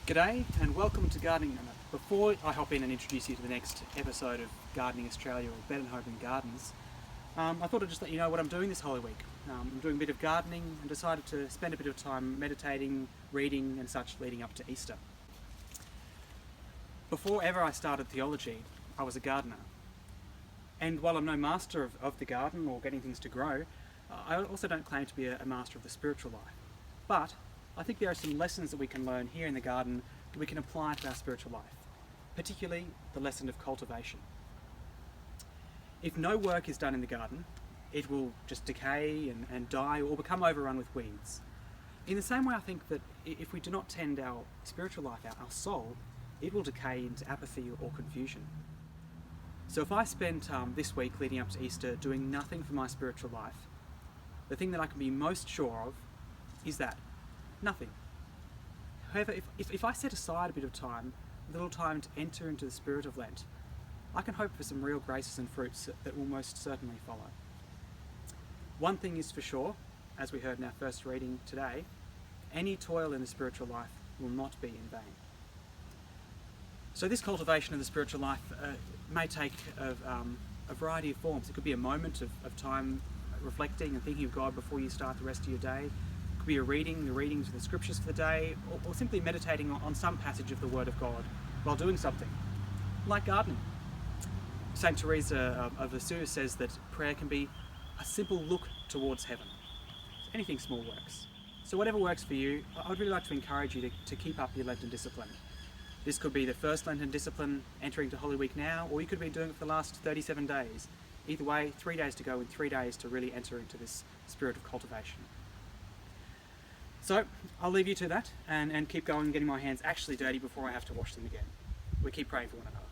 G'day and welcome to Gardening Minute. Before I hop in and introduce you to the next episode of Gardening Australia or Bedenhoven Gardens, I thought I'd just let you know what I'm doing this Holy Week. I'm doing a bit of gardening and decided to spend a bit of time meditating, reading and such leading up to Easter. Before ever I started theology, I was a gardener. And while I'm no master of the garden or getting things to grow, I also don't claim to be a master of the spiritual life. But I think there are some lessons that we can learn here in the garden that we can apply to our spiritual life, particularly the lesson of cultivation. If no work is done in the garden, it will just decay and die or become overrun with weeds. In the same way, I think that if we do not tend our spiritual life, our soul, it will decay into apathy or confusion. So if I spent this week leading up to Easter doing nothing for my spiritual life, the thing that I can be most sure of is that nothing. However, if I set aside a bit of time, a little time to enter into the spirit of Lent, I can hope for some real graces and fruits that will most certainly follow. One thing is for sure, as we heard in our first reading today, any toil in the spiritual life will not be in vain. So this cultivation of the spiritual life may take a variety of forms. It could be a moment of time reflecting and thinking of God before you start the rest of your day. Be a reading, the readings of the scriptures for the day, or simply meditating on some passage of the Word of God while doing something, like gardening. Saint Teresa of Lisieux says that prayer can be a simple look towards heaven. Anything small works. So whatever works for you, I would really like to encourage you to keep up your Lenten discipline. This could be the first Lenten discipline entering to Holy Week now, or you could be doing it for the last 37 days. Either way, 3 days to go and 3 days to really enter into this spirit of cultivation. So I'll leave you to that and keep going, getting my hands actually dirty before I have to wash them again. We keep praying for one another.